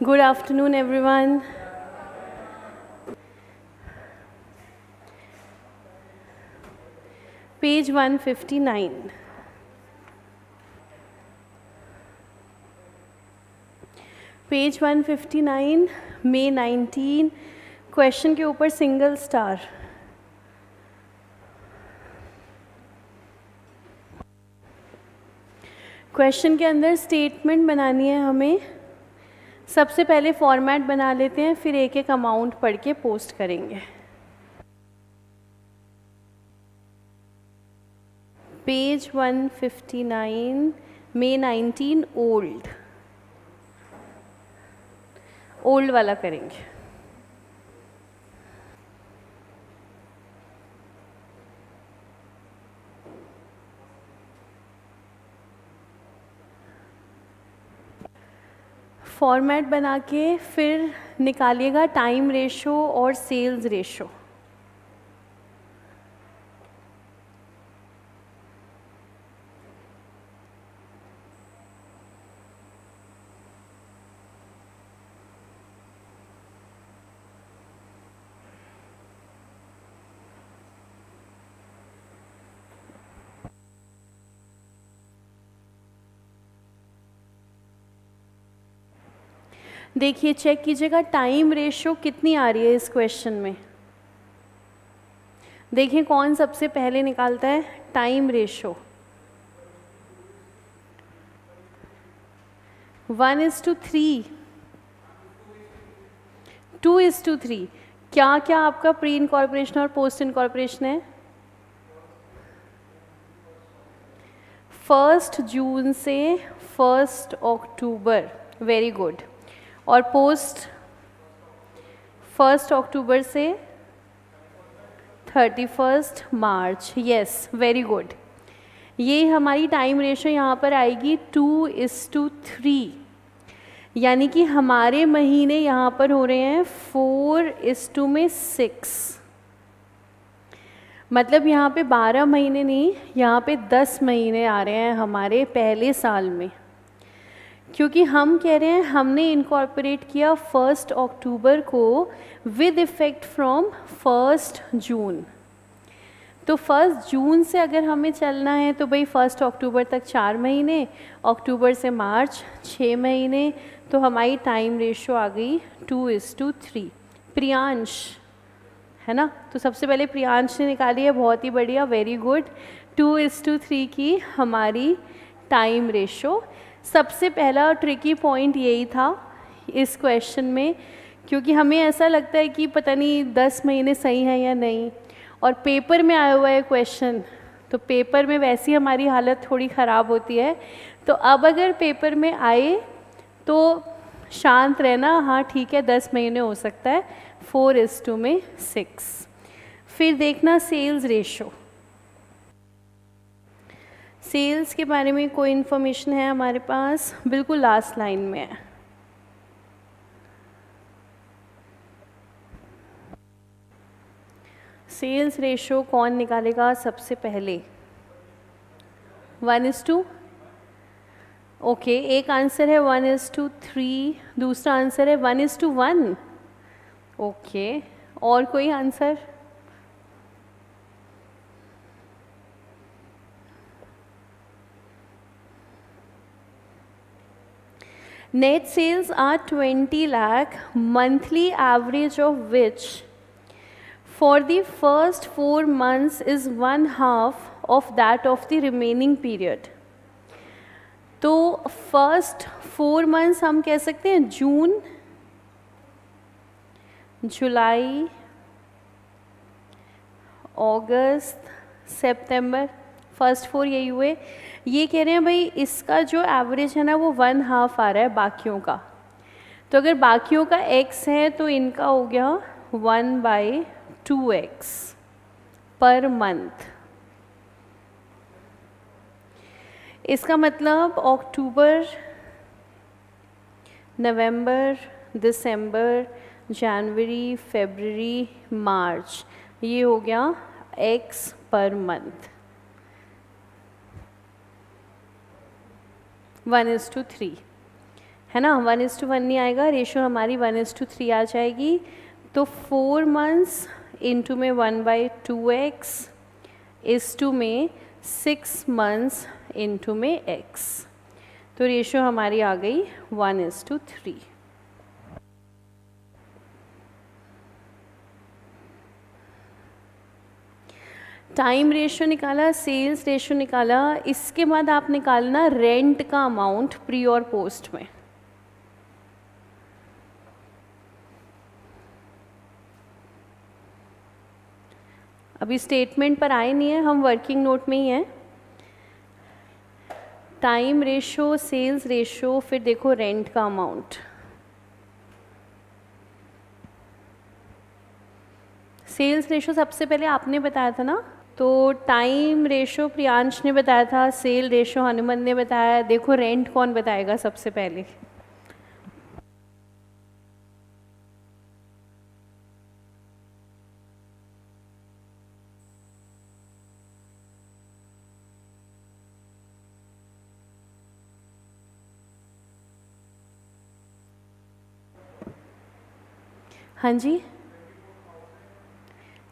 Good afternoon, everyone. Page 159. Page 159, May 19, question के ऊपर single star. Question के अंदर स्टेटमेंट बनानी है हमें. सबसे पहले फॉर्मेट बना लेते हैं, फिर एक एक अमाउंट पढ़ के पोस्ट करेंगे. पेज 159, May 19, ओल्ड वाला करेंगे. फॉर्मेट बना के फिर निकालिएगा टाइम रेशो और सेल्स रेशो. देखिए, चेक कीजिएगा टाइम रेशो कितनी आ रही है इस क्वेश्चन में. देखिए कौन सबसे पहले निकालता है टाइम रेशो. 1:3, 2:3. क्या क्या आपका प्री इनकॉर्पोरेशन और पोस्ट इनकॉर्पोरेशन है? 1 जून से 1 अक्टूबर. Very good. और पोस्ट 1 अक्टूबर से 31 मार्च. Yes, very good. ये हमारी टाइम रेशो यहाँ पर आएगी 2:3. यानी कि हमारे महीने यहाँ पर हो रहे हैं 4:6. मतलब यहाँ पे 12 महीने नहीं, यहाँ पे 10 महीने आ रहे हैं हमारे पहले साल में. क्योंकि हम कह रहे हैं हमने इनकॉर्पोरेट किया 1 अक्टूबर को विद इफ़ेक्ट फ्रॉम 1 जून. तो 1 जून से अगर हमें चलना है तो भाई 1 अक्टूबर तक 4 महीने, अक्टूबर से मार्च 6 महीने. तो हमारी टाइम रेशो आ गई 2:3. प्रियांश है ना, तो सबसे पहले प्रियांश ने निकाली है. बहुत ही बढ़िया, वेरी गुड. 2:3 की हमारी टाइम रेशो. सबसे पहला ट्रिकी पॉइंट यही था इस क्वेश्चन में, क्योंकि हमें ऐसा लगता है कि पता नहीं 10 महीने सही है या नहीं, और पेपर में आया हुआ है क्वेश्चन, तो पेपर में वैसी हमारी हालत थोड़ी ख़राब होती है. तो अब अगर पेपर में आए तो शांत रहना. हाँ ठीक है, 10 महीने हो सकता है. 4:6. फिर देखना सेल्स रेशो. सेल्स के बारे में कोई इन्फॉर्मेशन है हमारे पास? बिल्कुल लास्ट लाइन में है. सेल्स रेशो कौन निकालेगा सबसे पहले? 1:2. ओके, एक आंसर है 1:3, दूसरा आंसर है 1:1. ओके, और कोई answer? Net sales are 20 lakh, monthly average of which for the first 4 months is 1/2 of that of the remaining period. तो फर्स्ट 4 मंथ्स हम कह सकते हैं जून, जुलाई, अगस्त, सितंबर. फर्स्ट 4 यही हुए. ये कह रहे हैं भाई इसका जो एवरेज है ना वो 1/2 आ रहा है बाकियों का. तो अगर बाकियों का x है तो इनका हो गया 1/2x पर मंथ. इसका मतलब अक्टूबर, नवंबर, दिसंबर, जनवरी, फरवरी, मार्च, ये हो गया x पर मंथ. 1:3 है ना, 1:1 नहीं आएगा, रेशो हमारी 1:3 आ जाएगी। तो 4 मंथ्स इंटू में 1/2x इस टू में 6 मंथ्स इंटू में x, तो रेशो हमारी आ गई 1:3। टाइम रेशो निकाला, सेल्स रेशो निकाला, इसके बाद आप निकालना रेंट का अमाउंट प्री और पोस्ट में। अभी स्टेटमेंट पर आए नहीं है, हम वर्किंग नोट में ही हैं। टाइम रेशो, सेल्स रेशो, फिर देखो रेंट का अमाउंट। सेल्स रेशो सबसे पहले आपने बताया था ना, तो टाइम रेशो प्रियांश ने बताया था, सेल रेशो हनुमान ने बताया। देखो रेंट कौन बताएगा सबसे पहले? हाँ जी,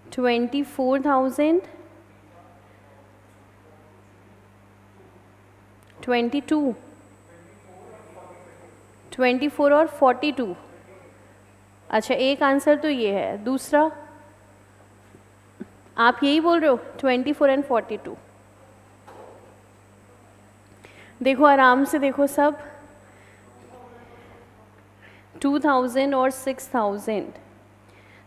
24,000, 22, 24 और 42। अच्छा, एक आंसर तो ये है, दूसरा आप यही बोल रहे हो 24 एंड 42। देखो आराम से देखो सब, 2000 और 6000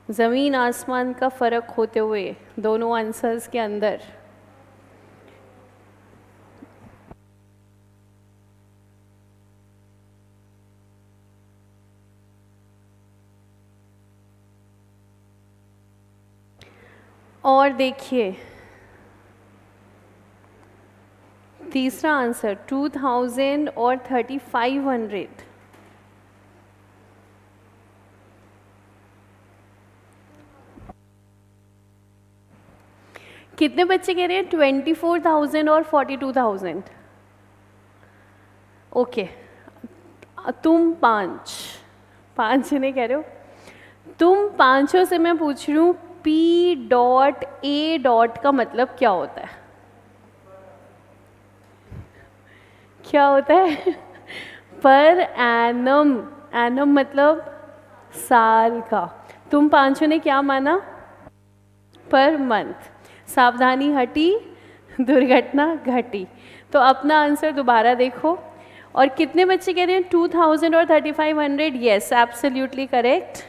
ज़मीन आसमान का फ़र्क होते हुए दोनों आंसर्स के अंदर। और देखिए तीसरा आंसर 2000 और 3500। कितने बच्चे कह रहे हैं 24,000 और 42,000? ओके, तुम पाँच जने कह रहे हो, तुम पांचों से मैं पूछ रही हूँ P.A. का मतलब क्या होता है? क्या होता है? पर एनम, एनम मतलब साल का। तुम पांचों ने क्या माना? Per month. सावधानी हटी, दुर्घटना घटी। तो अपना आंसर दोबारा देखो। और कितने बच्चे कह रहे हैं 2000 और 3500? Yes, absolutely correct.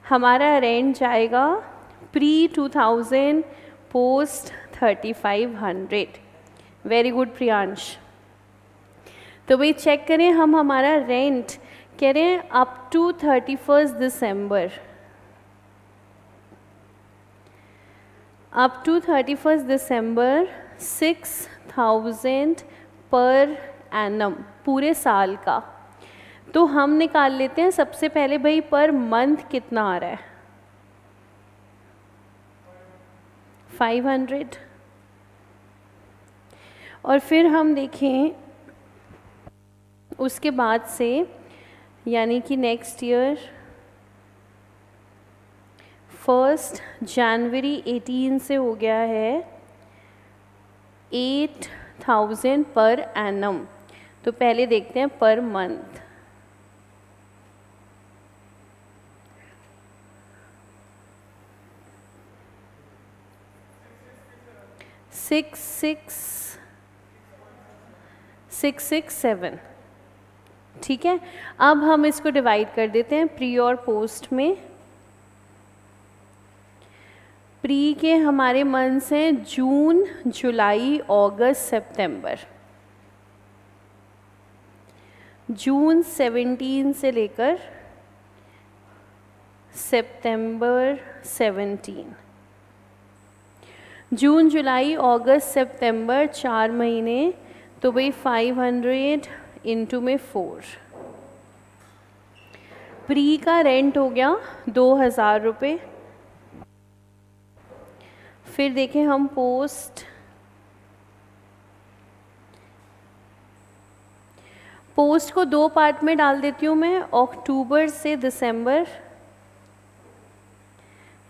हमारा रेंट जाएगा pre 2000, post 3500। Very good Priyansh. तो भाई चेक करें, हम हमारा रेंट कह रहे हैं अप टू 31 दिसंबर, अप टू 31 दिसंबर 6000 पर एनम, पूरे साल का। तो हम निकाल लेते हैं सबसे पहले भाई पर मंथ कितना आ रहा है, 500। और फिर हम देखें उसके बाद से, यानी कि नेक्स्ट ईयर 1 जनवरी 18 से हो गया है 8000 पर एनम। तो पहले देखते हैं पर मंथ। Six six 7। ठीक है, अब हम इसको डिवाइड कर देते हैं प्री और पोस्ट में। प्री के हमारे मंथ्स हैं जून, जुलाई, अगस्त, सितंबर। जून 17 से लेकर सितंबर 17। जून, जुलाई, अगस्त, सितंबर 4 महीने। तो भाई 500 इंटू में 4। प्री का रेंट हो गया 2000 रुपये। फिर देखें हम पोस्ट को 2 पार्ट में डाल देती हूँ मैं, अक्टूबर से दिसंबर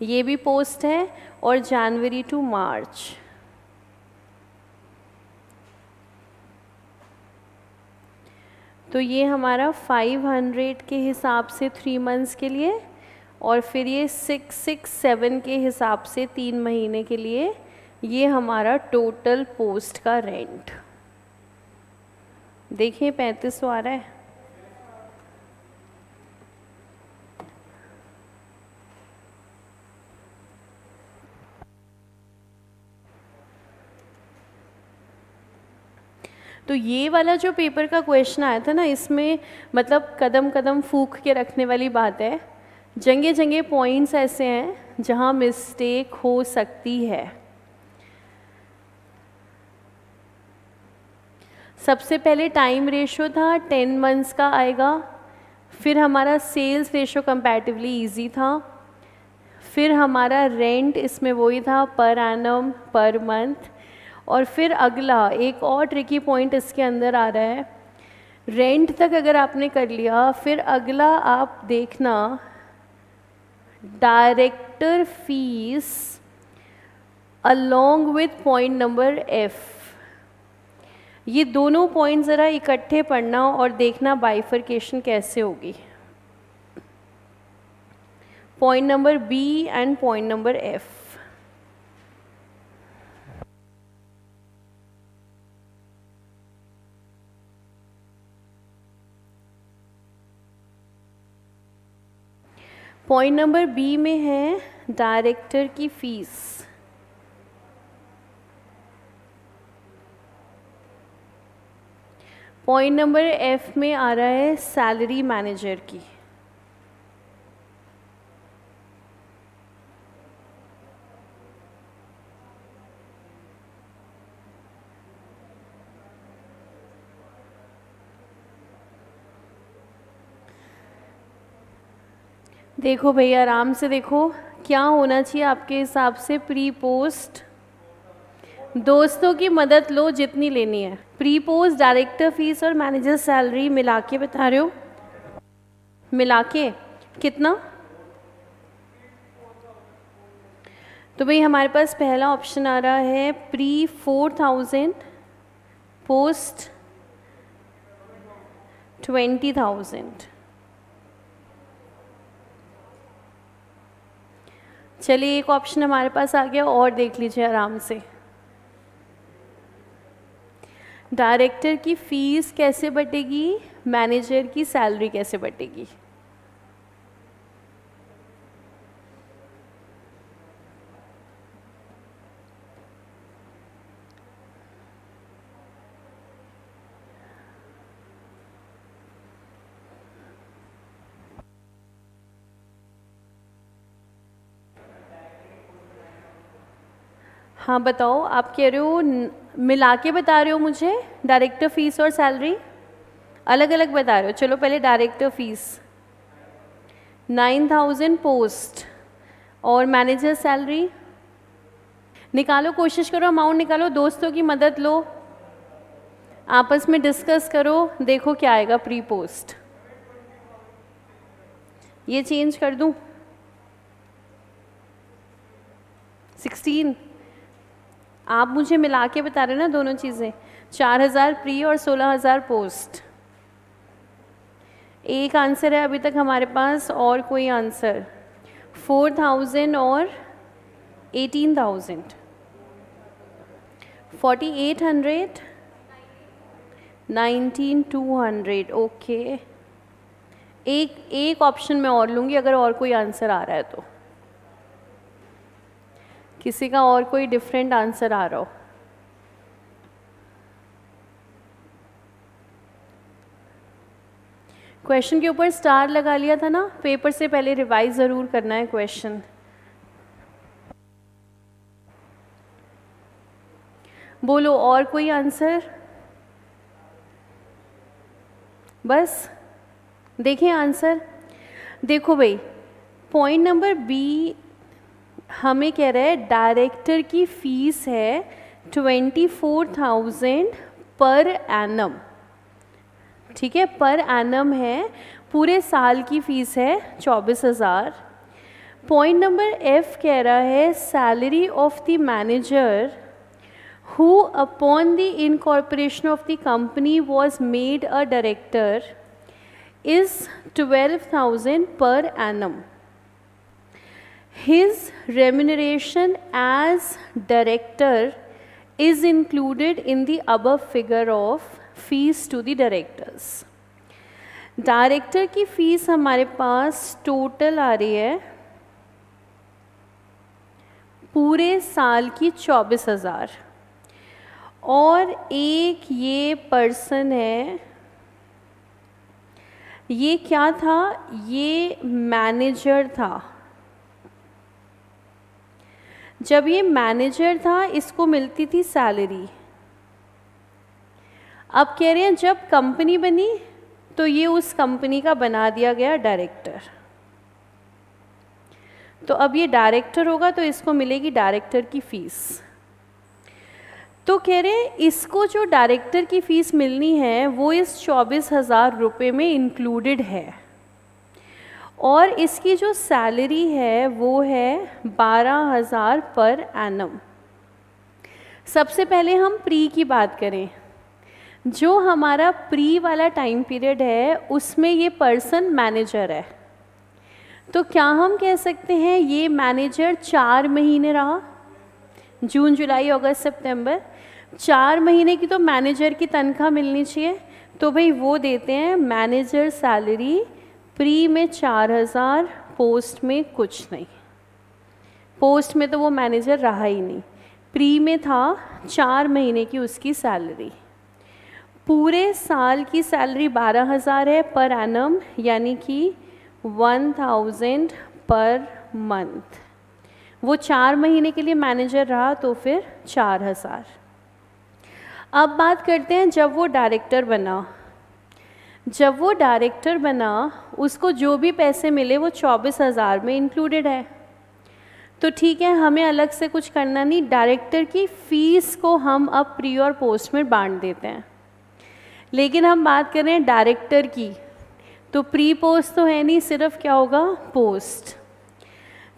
ये भी पोस्ट है, और जनवरी टू मार्च। तो ये हमारा 500 के हिसाब से 3 मंथ्स के लिए, और फिर ये 667 के हिसाब से 3 महीने के लिए, ये हमारा टोटल पोस्ट का रेंट। देखिए 3500 आ रहा है। तो ये वाला जो पेपर का क्वेश्चन आया था ना, इसमें मतलब कदम कदम फूक के रखने वाली बात है। जगह जगह पॉइंट्स ऐसे हैं जहाँ मिस्टेक हो सकती है। सबसे पहले टाइम रेशो था 10 मंथ्स का आएगा, फिर हमारा सेल्स रेशो कंपैरेटिवली इजी था, फिर हमारा रेंट इसमें वही था पर एनम पर मंथ, और फिर अगला एक और ट्रिकी पॉइंट इसके अंदर आ रहा है, रेंट तक अगर आपने कर लिया, फिर अगला आप देखना director fees along with point number F. ये दोनों पॉइंट ज़रा इकट्ठे पढ़ना और देखना बाइफरकेशन कैसे होगी, point number B and point number F. Point number B में है डायरेक्टर की फीस, पॉइंट नंबर एफ में आ रहा है सैलरी मैनेजर की। देखो भैया आराम से देखो, क्या होना चाहिए आपके हिसाब से प्री पोस्ट। दोस्तों की मदद लो जितनी लेनी है। प्री पोस्ट डायरेक्टर फीस और मैनेजर सैलरी मिला के बता रहे हो, मिला के कितना? तो भाई हमारे पास पहला ऑप्शन आ रहा है प्री 4000, पोस्ट 20,000। चलिए एक ऑप्शन हमारे पास आ गया और देख लीजिए आराम से। डायरेक्टर की फीस कैसे बटेगी, मैनेजर की सैलरी कैसे बटेगी? हाँ बताओ, आप कह रहे हो मिला के बता रहे हो मुझे डायरेक्टर फीस और सैलरी अलग अलग बता रहे हो। चलो पहले डायरेक्टर फीस 9,000 पोस्ट और मैनेजर सैलरी निकालो, कोशिश करो अमाउंट निकालो, दोस्तों की मदद लो, आपस में डिस्कस करो, देखो क्या आएगा प्री पोस्ट। ये चेंज कर दूं 16, आप मुझे मिला के बता रहे ना दोनों चीज़ें, 4,000 प्री और 16,000 पोस्ट। एक आंसर है अभी तक हमारे पास, और कोई आंसर? 4,000 और 18,000, 4,800, 19,200। ओके, एक ऑप्शन मैं और लूँगी अगर और कोई आंसर आ रहा है तो, किसी का और कोई डिफरेंट आंसर आ रहा हो। क्वेश्चन के ऊपर स्टार लगा लिया था ना, पेपर से पहले रिवाइज ज़रूर करना है क्वेश्चन। बोलो और कोई आंसर? बस देखें आंसर। देखो भाई पॉइंट नंबर बी हमें कह रहा है डायरेक्टर की फीस है 24,000 पर एनम, ठीक है, पर एनम है, पूरे साल की फ़ीस है 24,000। पॉइंट नंबर एफ कह रहा है salary of the manager who upon the incorporation of the company was made a director is 12,000 per annum. His remuneration as director is included in the above figure of fees to the directors. Director की fees हमारे पास total आ रही है पूरे साल की 24,000, और एक ये पर्सन है, ये क्या था, ये मैनेजर था। जब ये मैनेजर था इसको मिलती थी सैलरी। अब कह रहे हैं जब कंपनी बनी तो ये उस कंपनी का बना दिया गया डायरेक्टर, तो अब ये डायरेक्टर होगा तो इसको मिलेगी डायरेक्टर की फ़ीस। तो कह रहे हैं इसको जो डायरेक्टर की फ़ीस मिलनी है वो इस 24,000 रुपये में इंक्लूडेड है, और इसकी जो सैलरी है वो है 12,000 पर एनम। सबसे पहले हम प्री की बात करें। जो हमारा प्री वाला टाइम पीरियड है उसमें ये पर्सन मैनेजर है, तो क्या हम कह सकते हैं ये मैनेजर 4 महीने रहा, जून जुलाई अगस्त सितंबर, 4 महीने की तो मैनेजर की तनख्वाह मिलनी चाहिए, तो भाई वो देते हैं मैनेजर सैलरी प्री में 4,000, पोस्ट में कुछ नहीं। पोस्ट में तो वो मैनेजर रहा ही नहीं, प्री में था 4 महीने की उसकी सैलरी। पूरे साल की सैलरी 12,000 है पर एनम, यानी कि 1,000 पर मंथ। वो 4 महीने के लिए मैनेजर रहा तो फिर 4,000। अब बात करते हैं जब वो डायरेक्टर बना। जब वो डायरेक्टर बना उसको जो भी पैसे मिले वो 24,000 में इंक्लूडेड है, तो ठीक है, हमें अलग से कुछ करना नहीं। डायरेक्टर की फ़ीस को हम अब प्री और पोस्ट में बांट देते हैं। लेकिन हम बात कर रहे हैं डायरेक्टर की, तो प्री पोस्ट तो है नहीं, सिर्फ क्या होगा, पोस्ट।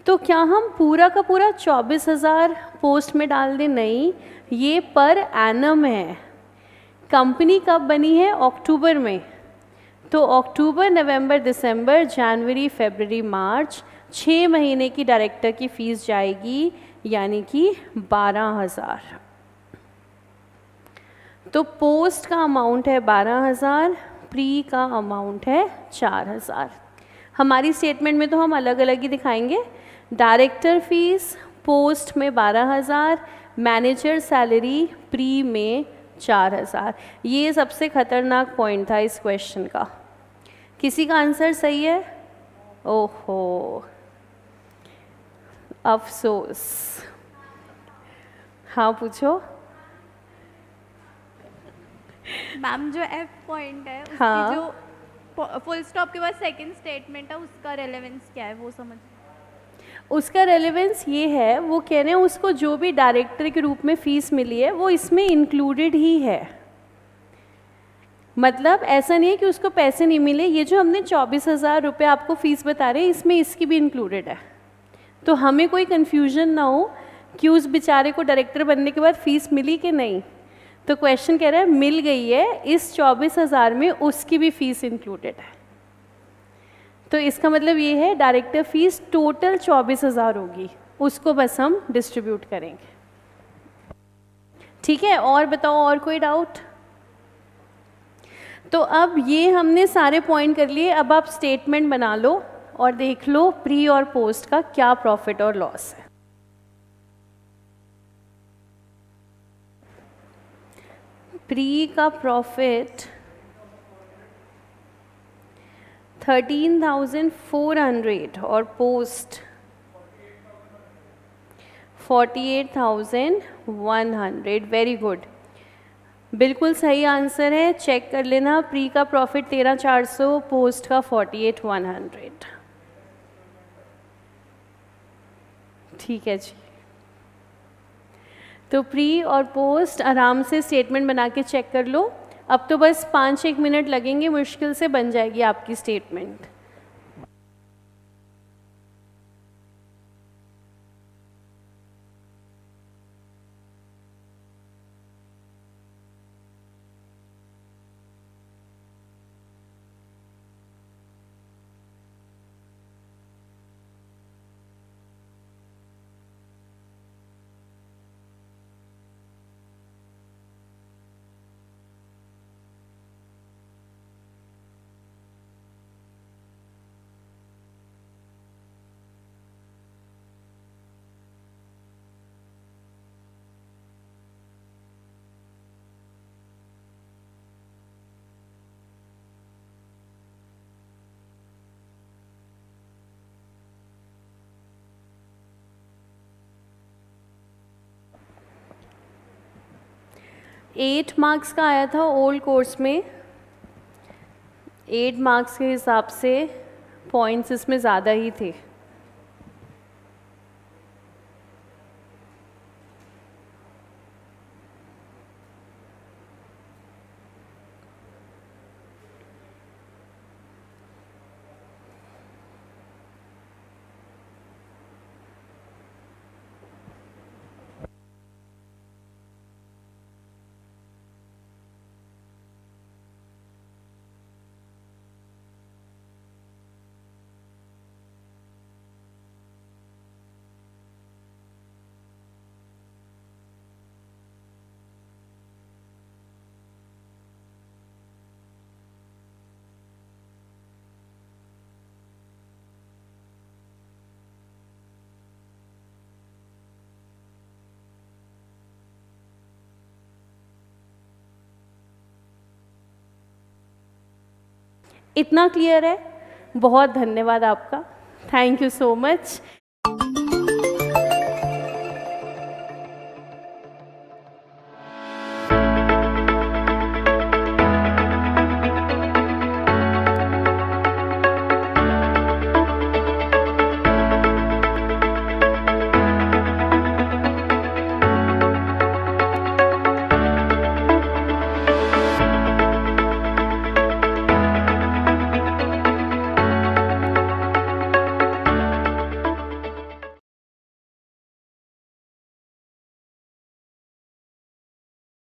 तो क्या हम पूरा का पूरा 24,000 पोस्ट में डाल दें? नहीं, ये पर एनम है। कंपनी कब बनी है? अक्टूबर में, तो अक्टूबर नवंबर दिसंबर जनवरी फरवरी मार्च 6 महीने की डायरेक्टर की फ़ीस जाएगी, यानी कि 12,000। तो पोस्ट का अमाउंट है 12,000, प्री का अमाउंट है 4,000। हमारी स्टेटमेंट में तो हम अलग अलग ही दिखाएंगे। डायरेक्टर फीस पोस्ट में 12,000, मैनेजर सैलरी प्री में 4,000। ये सबसे ख़तरनाक पॉइंट था इस क्वेश्चन का। किसी का आंसर सही है? ओहो, अफसोस। हाँ पूछो। मैम जो एफ पॉइंट है उसकी हाँ, जो फुल स्टॉप के बाद सेकंड स्टेटमेंट है उसका रेलेवेंस क्या है वो समझ। उसका रेलेवेंस ये है, वो कह रहे हैं उसको जो भी डायरेक्टर के रूप में फ़ीस मिली है वो इसमें इंक्लूडेड ही है। मतलब ऐसा नहीं है कि उसको पैसे नहीं मिले, ये जो हमने 24,000 रुपये आपको फ़ीस बता रहे हैं इसमें इसकी भी इंक्लूडेड है। तो हमें कोई कन्फ्यूजन ना हो कि उस बेचारे को डायरेक्टर बनने के बाद फ़ीस मिली कि नहीं। तो क्वेश्चन कह रहा है मिल गई है, इस 24,000 में उसकी भी फ़ीस इंक्लूडेड है। तो इसका मतलब ये है डायरेक्टर फीस टोटल 24,000 होगी, उसको बस हम डिस्ट्रीब्यूट करेंगे। ठीक है, और बताओ, और कोई डाउट? तो अब ये हमने सारे पॉइंट कर लिए। अब आप स्टेटमेंट बना लो और देख लो प्री और पोस्ट का क्या प्रॉफिट और लॉस है। प्री का प्रॉफिट 13,400 और पोस्ट 48,100। वेरी गुड, बिल्कुल सही आंसर है। चेक कर लेना, प्री का प्रॉफिट 13,400, पोस्ट का 48,100। ठीक है जी, तो प्री और पोस्ट आराम से स्टेटमेंट बना के चेक कर लो। अब तो बस 5-1 मिनट लगेंगे, मुश्किल से बन जाएगी आपकी स्टेटमेंट। एट मार्क्स का आया था ओल्ड कोर्स में। 8 मार्क्स के हिसाब से पॉइंट्स इसमें ज़्यादा ही थे। इतना क्लियर है? बहुत धन्यवाद आपका, थैंक यू सो मच।